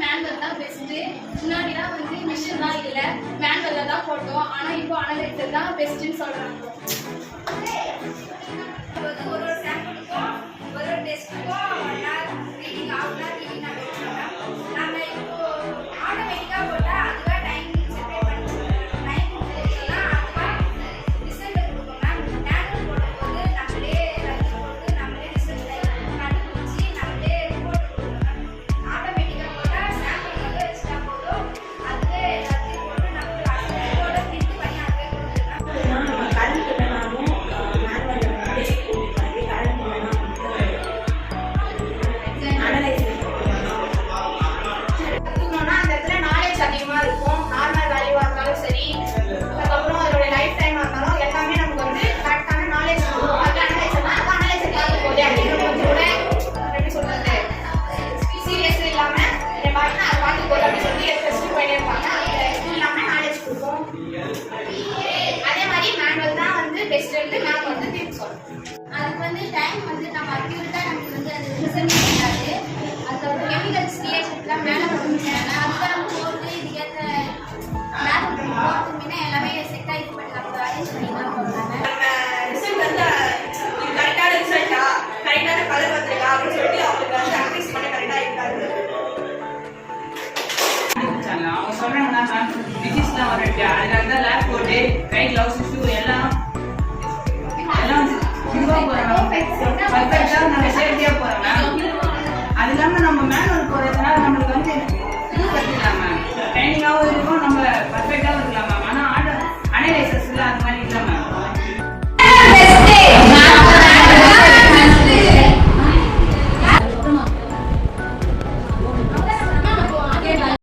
Manual தான் best. முன்னாடிலாம் வந்து மிஷின்லாம் இல்லை, மேனுவலில் தான் போட்டோம். ஆனால் இப்போ அனலைசர் தான் பெஸ்ட்டுன்னு சொல்கிறாங்க. ஒரு சாம்பிளுக்கும் ஒரு டெஸ்ட்டுக்கும் ரீடிங் ஆஃப்லாம் ரீடிங் நாங்கள் இப்போ ஆட்டோமேட்டிக்காக போட்டால் அதுவாக டைம் செப்பரேட் பண்ணி டைம் கொடுத்தோம்னா அதுவாக ரிசல்ட் கொடுக்கும் மேம். மேனுவல் போடும்போது நம்மளே ரன் போட்டு நம்மளே ரிசல்ட் கண்டுபிடிச்சி நம்மளே ரிப்போர்ட் கொடுக்கணும் மேம். ஆட்டோமேட்டிக்காக போட்டால் சாம்பிள் மட்டும் வச்சுட்டா போதும், அதுவே எல்லாத்தையும் போட்டு நம்மளுக்கு அதோட பிரிண்ட் பண்ணி அதுவே கொடுத்துருக்கோம். அதுக்கு வந்து டைம் வந்து நம்ம அக்யூரேட்டாக நமக்கு வந்து அது ரிசல்ட் கிடையாது. அதோட கெமிக்கல்ஸ் ரியாக்ஷன்லாம் மேலே பண்ணிட்டாங்க. அதுதான் நம்ம போட்டு இதுக்கேற்ற மேலே போட்டுமே எல்லாமே செட் ஆகி பண்ணலாம், அரேஞ்ச் பண்ணிக்கலாம் போடுறாங்க. ரிசல்ட் வந்து கரெக்டான ரிசல்ட்டா, கரெக்டான கலர் வந்துருக்கா அப்படின்னு சொல்லிட்டு அவங்களுக்கு வந்து அனலைஸ் பண்ண கரெக்டாக இருக்காது. அவங்க சொல்றாங்கன்னா டிசீஸ்லாம் வரும், அதனால தான் லேப் போட்டு கை கிளவுஸ் ஷூ எல்லாம் போறாங்க. பர்ஃபெக்டா நம்ம சேஃப்டியா போறாங்க. அது இல்லாம நம்ம மேனுவல் போற